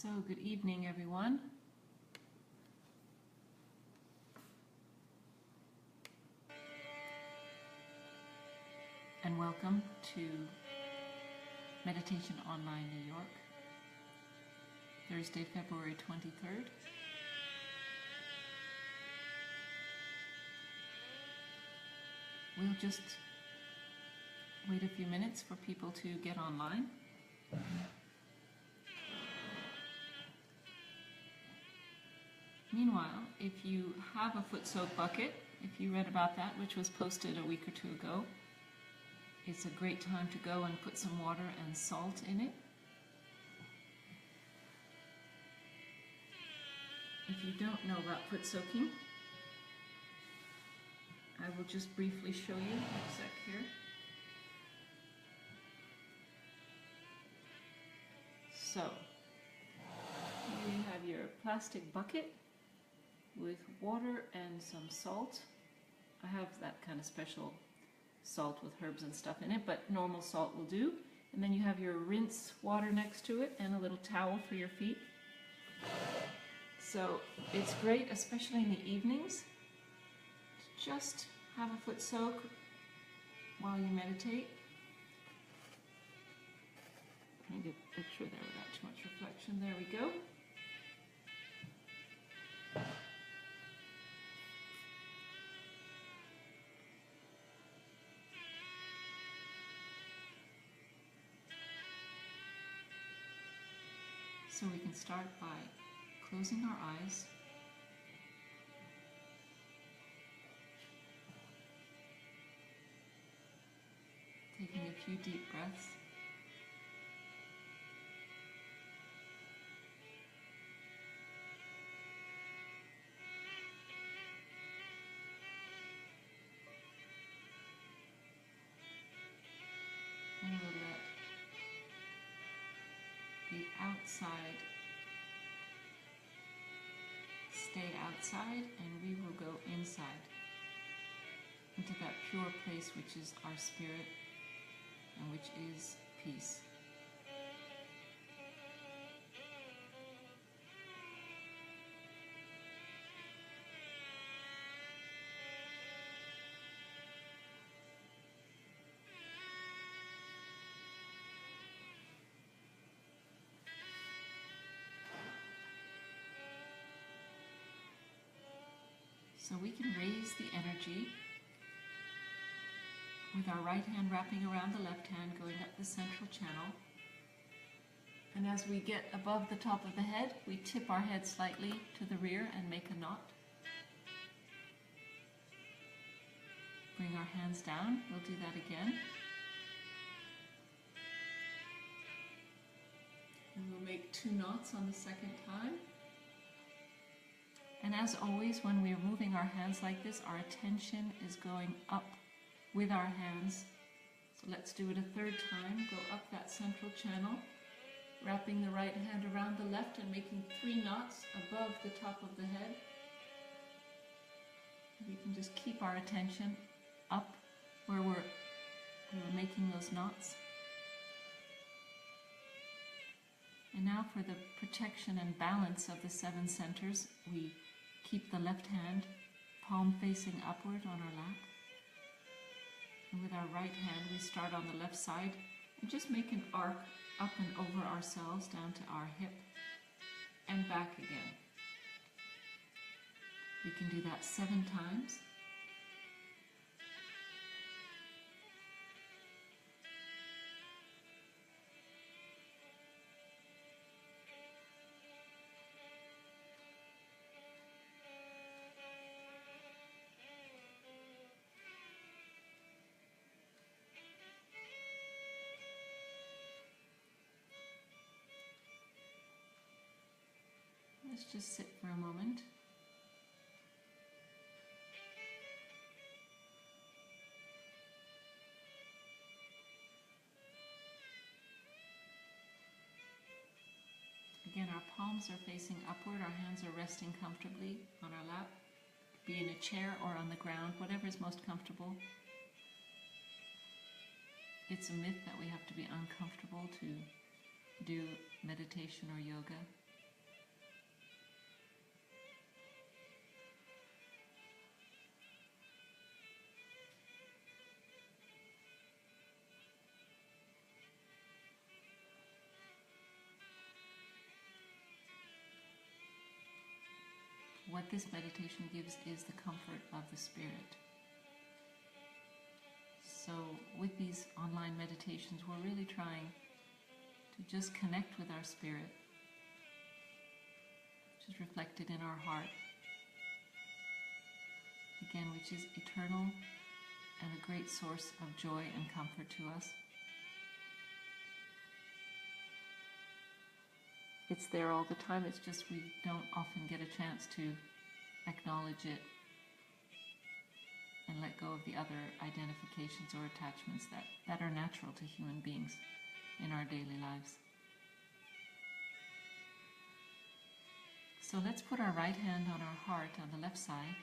So, good evening, everyone. And welcome to Meditation Online New York, Thursday, February 23rd. We'll just wait a few minutes for people to get online. Meanwhile, if you have a foot soak bucket, if you read about that, which was posted a week or two ago, it's a great time to go and put some water and salt in it. If you don't know about foot soaking, I will just briefly show you a sec here. So, here you have your plastic bucket with water and some salt. I have that kind of special salt with herbs and stuff in it, but normal salt will do. And then you have your rinse water next to it and a little towel for your feet. So it's great, especially in the evenings, to just have a foot soak while you meditate. Trying to get a picture there without too much reflection. There we go. So we can start by closing our eyes, taking a few deep breaths, and we'll let the outside stay outside, and we will go inside into that pure place which is our spirit and which is peace. So we can raise the energy with our right hand wrapping around the left hand, going up the central channel. And as we get above the top of the head, we tip our head slightly to the rear and make a knot. Bring our hands down. We'll do that again. And we'll make 2 knots on the second time. And as always, when we are moving our hands like this, our attention is going up with our hands. So let's do it a third time. Go up that central channel, wrapping the right hand around the left and making 3 knots above the top of the head. We can just keep our attention up where we're making those knots. And now for the protection and balance of the 7 centers, we keep the left hand palm facing upward on our lap. And with our right hand, we start on the left side and just make an arc up and over ourselves down to our hip and back again. We can do that 7 times. Let's just sit for a moment. Again, our palms are facing upward, our hands are resting comfortably on our lap. Be in a chair or on the ground, whatever is most comfortable. It's a myth that we have to be uncomfortable to do meditation or yoga. what this meditation gives is the comfort of the spirit. So with these online meditations, we're really trying to just connect with our spirit, which is reflected in our heart, again, which is eternal and a great source of joy and comfort to us. It's there all the time, it's just we don't often get a chance to acknowledge it and let go of the other identifications or attachments that are natural to human beings in our daily lives. So let's put our right hand on our heart on the left side.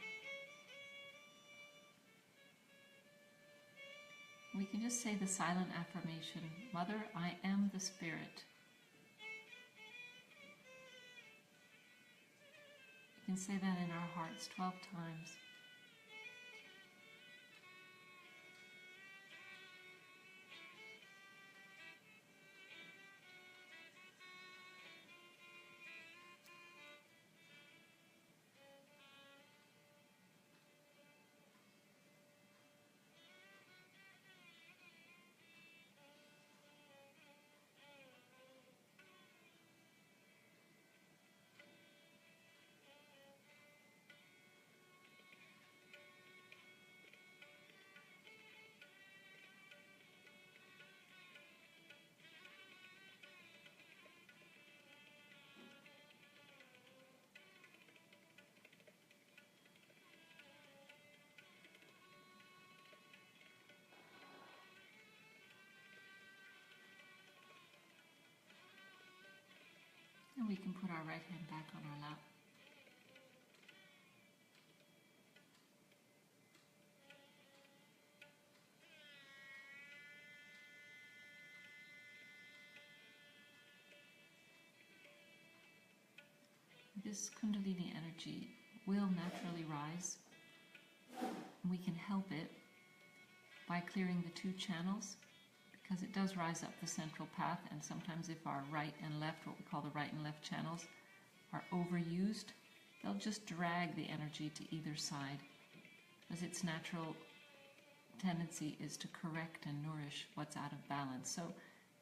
We can just say the silent affirmation, Mother, I am the Spirit. You can say that in our hearts 12 times. And we can put our right hand back on our lap. This Kundalini energy will naturally rise. We can help it by clearing the two channels, because it does rise up the central path, and sometimes if our right and left, what we call the right and left channels, are overused, they'll just drag the energy to either side, because its natural tendency is to correct and nourish what's out of balance. So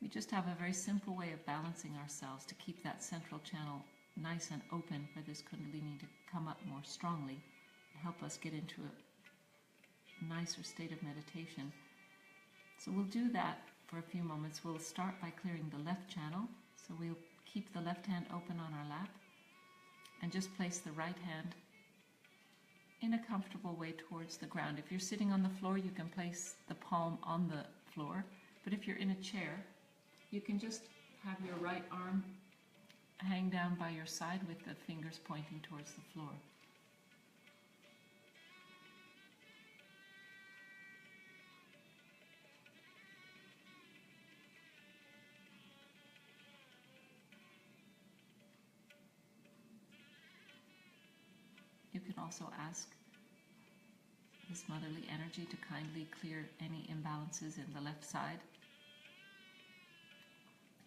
we just have a very simple way of balancing ourselves to keep that central channel nice and open for this Kundalini to come up more strongly and help us get into a nicer state of meditation. So we'll do that for a few moments. We'll start by clearing the left channel. So we'll keep the left hand open on our lap and just place the right hand in a comfortable way towards the ground. If you're sitting on the floor, you can place the palm on the floor. But if you're in a chair, you can just have your right arm hang down by your side with the fingers pointing towards the floor. You can also ask this motherly energy to kindly clear any imbalances in the left side,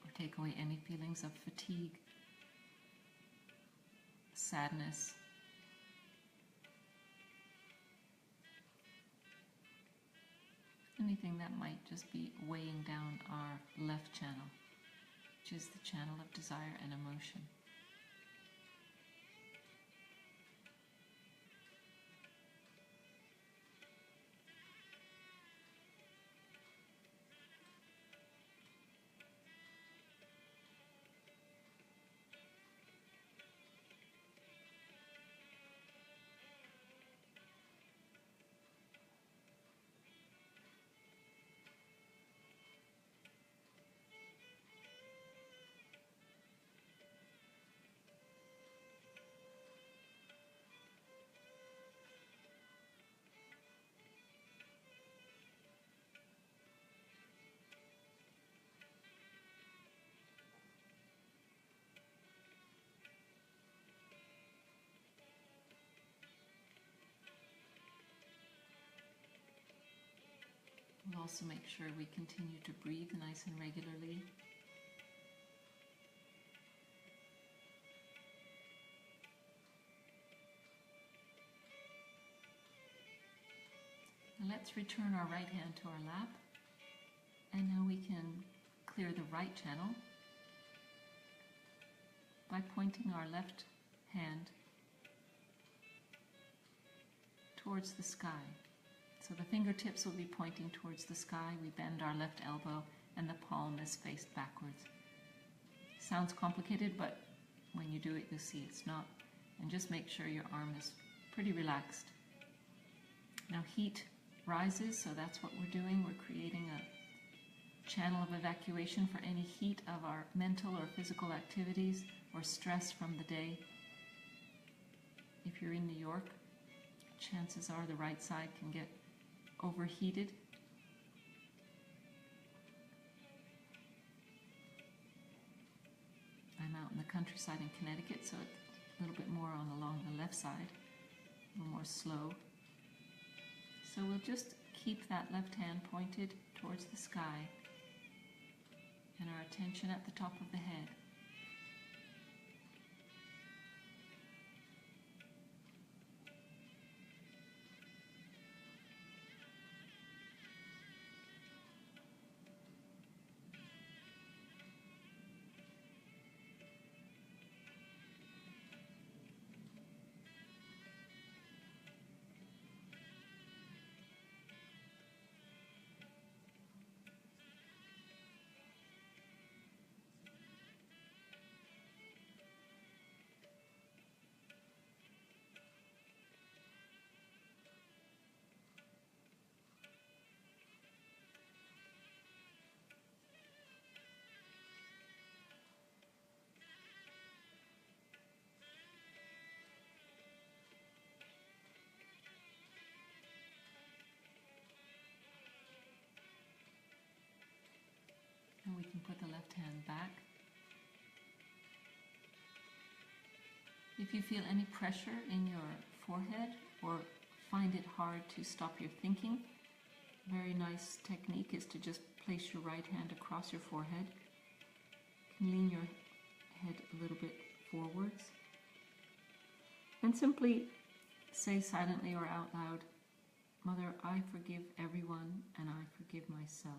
or take away any feelings of fatigue, sadness, anything that might just be weighing down our left channel, which is the channel of desire and emotion. We'll also make sure we continue to breathe nice and regularly. Now let's return our right hand to our lap. And now we can clear the right channel by pointing our left hand towards the sky. So the fingertips will be pointing towards the sky. We bend our left elbow and the palm is faced backwards. Sounds complicated, but when you do it, you'll see it's not. And just make sure your arm is pretty relaxed. Now heat rises, so that's what we're doing. We're creating a channel of evacuation for any heat of our mental or physical activities or stress from the day. If you're in New York, chances are the right side can get overheated. I'm out in the countryside in Connecticut, so it's a little bit more along the left side, a little more slow. So we'll just keep that left hand pointed towards the sky and our attention at the top of the head. And we can put the left hand back. If you feel any pressure in your forehead or find it hard to stop your thinking, a very nice technique is to just place your right hand across your forehead. You can lean your head a little bit forwards. And simply say silently or out loud, Mother, I forgive everyone and I forgive myself.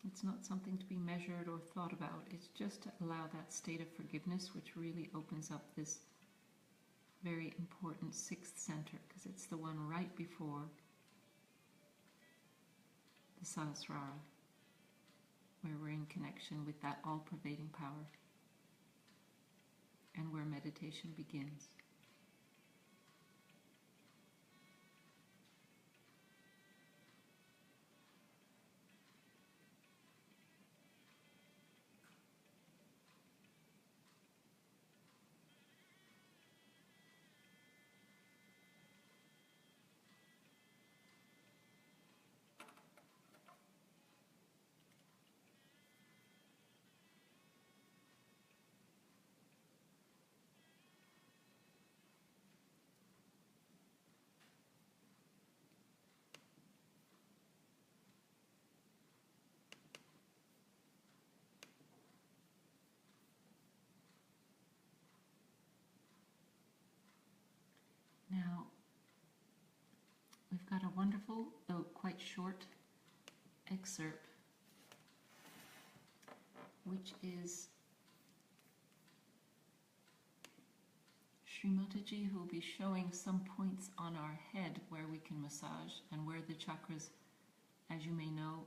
It's not something to be measured or thought about. It's just to allow that state of forgiveness, which really opens up this very important sixth center, because it's the one right before the Sahasrara, where we're in connection with that all-pervading power and where meditation begins. Now, we've got a wonderful, though quite short, excerpt, which is Sri Mataji, who will be showing some points on our head where we can massage, and where the chakras, as you may know,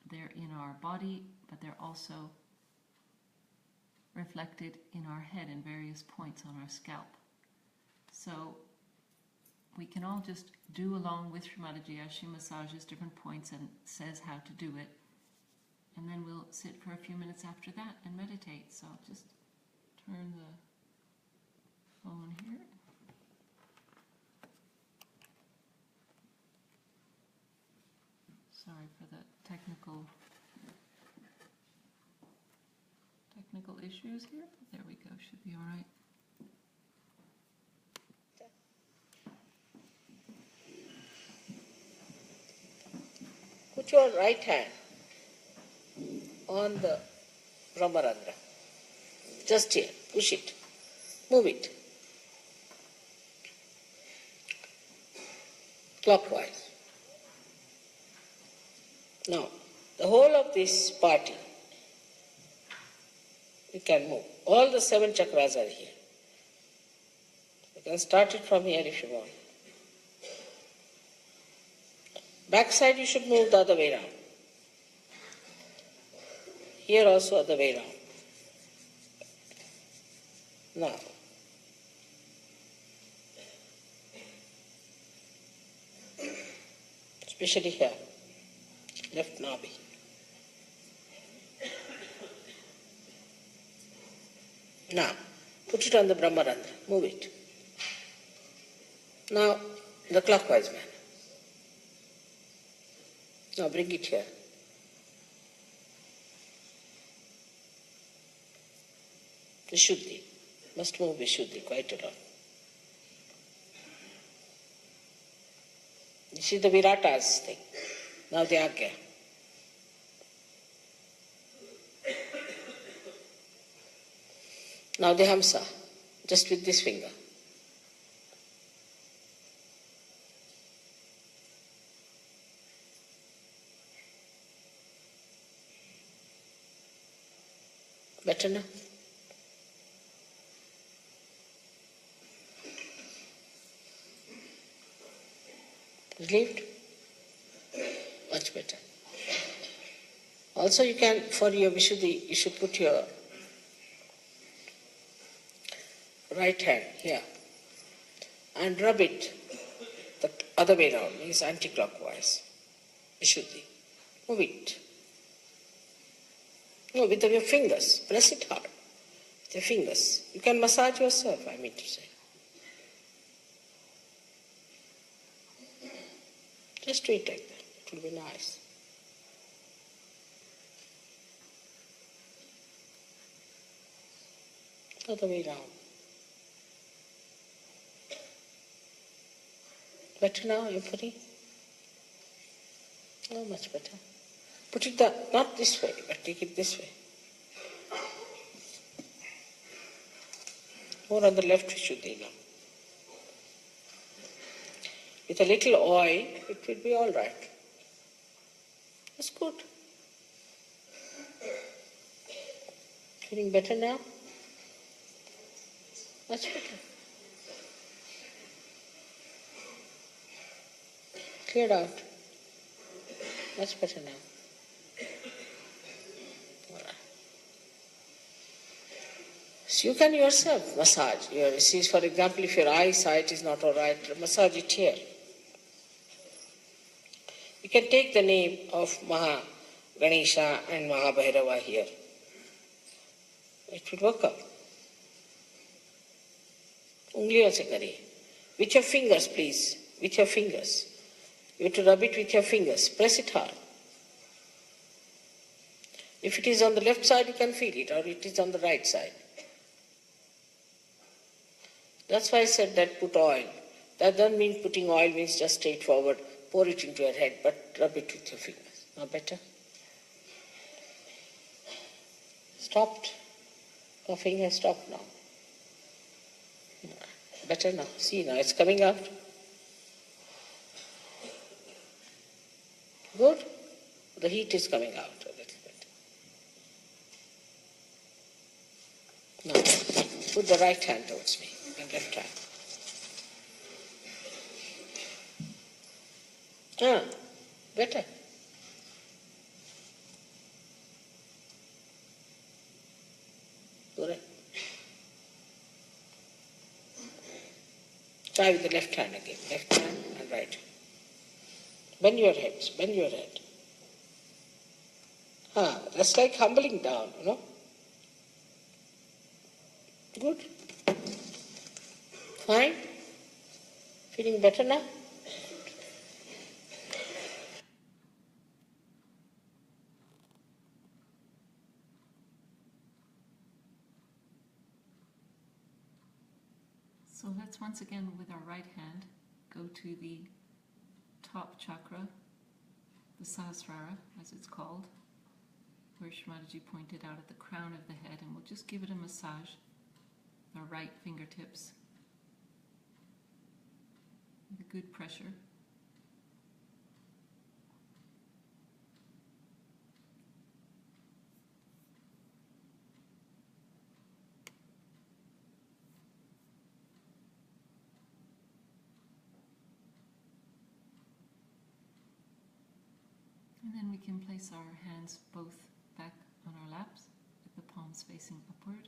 they're in our body, but they're also reflected in our head in various points on our scalp. So we can all just do along with Sri Mataji as she massages different points and says how to do it. And then we'll sit for a few minutes after that and meditate. So I'll just turn the phone here. Sorry for the technical issues here. There we go, should be all right. Put your right hand on the Brahmarandra. Just here, push it, move it. Clockwise. Now, the whole of this party, you can move. All the 7 chakras are here. You can start it from here if you want. Back side you should move the other way around. Here also other way around. Now, especially here, left nabi. Now, put it on the Brahmarandra, move it. Now, the clockwise manner. Now bring it here. Vishuddhi. Must move Vishuddhi quite a lot. This is the Viratas thing. Now the Agya. Now the Hamsa, just with this finger. Better now? Relieved? Much better. Also you can, for your Vishuddhi, you should put your right hand here and rub it the other way around, means anti-clockwise. Vishuddhi. Move it. No, with your fingers. Press it hard. With your fingers. You can massage yourself, I mean to say. Just do it like that. It will be nice. Other way around. Better now, you're putting? Oh, much better. Put it not this way, but take it this way. More on the left Vishuddhi now. With a little oil, it will be all right. That's good. Feeling better now? Much better. Cleared out. Much better now. So you can yourself massage. See, for example, if your eyesight is not all right, massage it here. You can take the name of Maha Ganesha and Maha Bhairava here. It will work out. Ungliyon se kariye. With your fingers, please. With your fingers. You have to rub it with your fingers. Press it hard. If it is on the left side, you can feel it, or it is on the right side. That's why I said that put oil. That doesn't mean putting oil means just straightforward, pour it into your head, but rub it with your fingers. Now better? Stopped. Coughing has stopped now. Better now. See now, it's coming out. Good? The heat is coming out a little bit. Now, put the right hand towards me and left hand. Better. Correct. Try with the left hand again. Left hand and right. Bend your heads. Bend your head. That's like humbling down, you know. Good. Fine. Feeling better now? So let's once again, with our right hand, go to the top chakra, the Sahasrara, as it's called, where Shmataji pointed out at the crown of the head, and we'll just give it a massage. Our right fingertips with a good pressure. And then we can place our hands both back on our laps with the palms facing upward.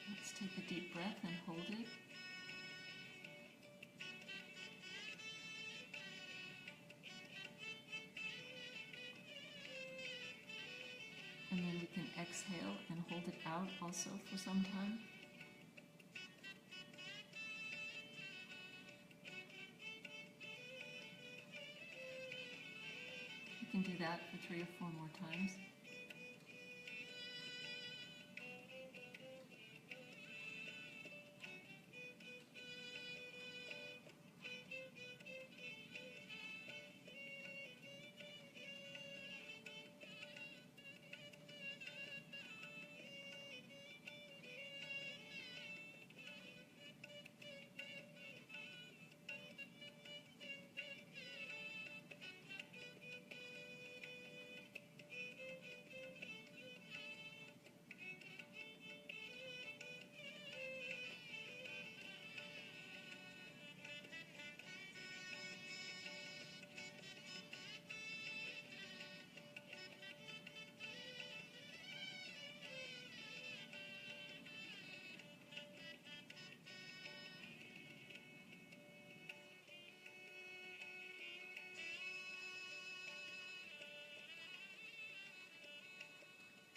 Let's take a deep breath and hold it. And then we can exhale and hold it out also for some time. You can do that for 3 or 4 more times.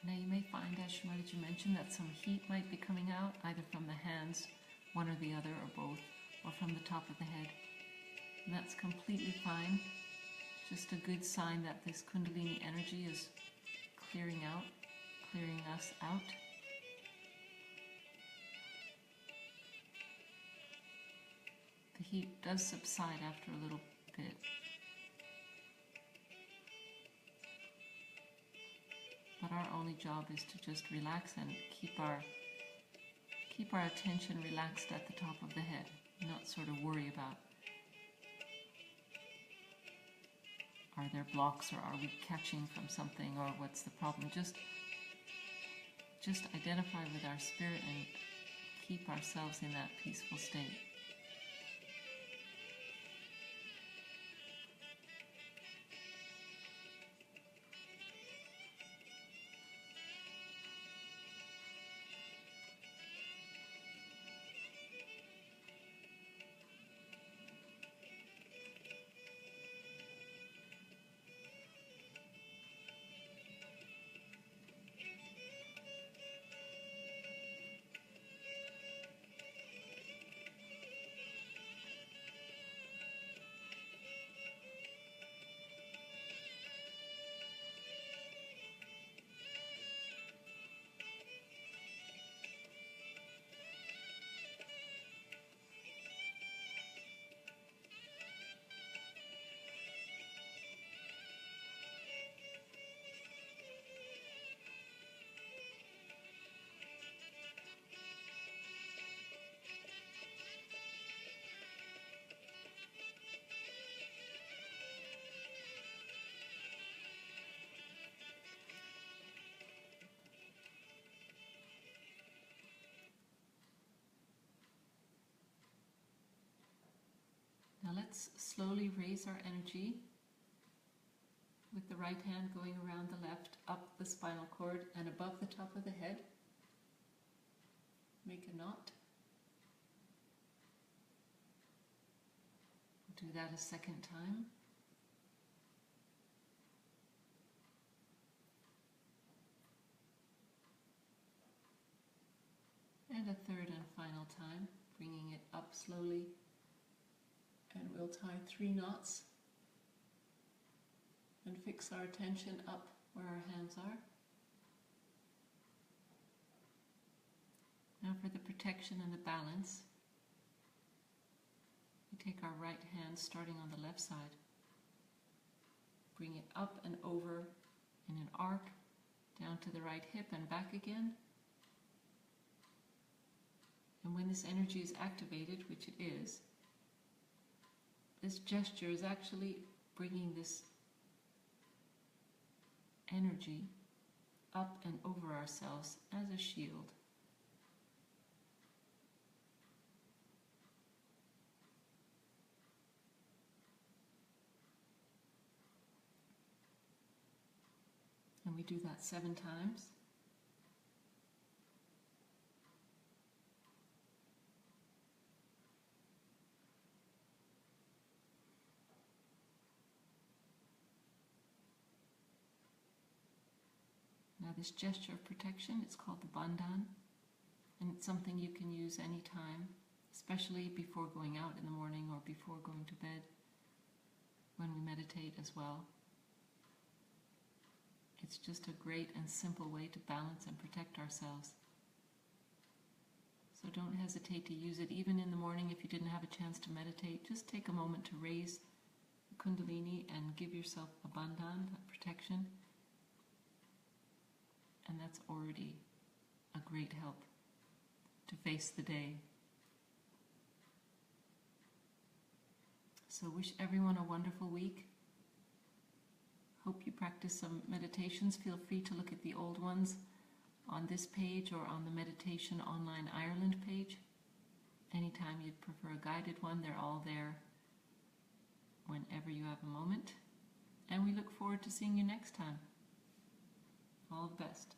Now you may find, as Shmataji mentioned, that some heat might be coming out, either from the hands, one or the other, or both, or from the top of the head. And that's completely fine. Just a good sign that this Kundalini energy is clearing out, clearing us out. The heat does subside after a little bit. But our only job is to just relax and keep our attention relaxed at the top of the head, not sort of worry about, are there blocks, or are we catching from something, or what's the problem? Just identify with our spirit and keep ourselves in that peaceful state. Now let's slowly raise our energy with the right hand going around the left, up the spinal cord and above the top of the head. Make a knot. Do that a second time. And a third and final time, bringing it up slowly. And we'll tie 3 knots and fix our attention up where our hands are. Now for the protection and the balance, we take our right hand starting on the left side, bring it up and over in an arc down to the right hip and back again. And when this energy is activated, which it is, this gesture is actually bringing this energy up and over ourselves as a shield. And we do that 7 times. Now this gesture of protection, it's called the bandhan, and it's something you can use anytime, especially before going out in the morning or before going to bed, when we meditate as well. It's just a great and simple way to balance and protect ourselves. So don't hesitate to use it even in the morning if you didn't have a chance to meditate. Just take a moment to raise the Kundalini and give yourself a bandhan, that protection. And that's already a great help to face the day. So wish everyone a wonderful week. Hope you practice some meditations. Feel free to look at the old ones on this page or on the Meditation Online Ireland page. Anytime you'd prefer a guided one, they're all there whenever you have a moment. And we look forward to seeing you next time. All the best.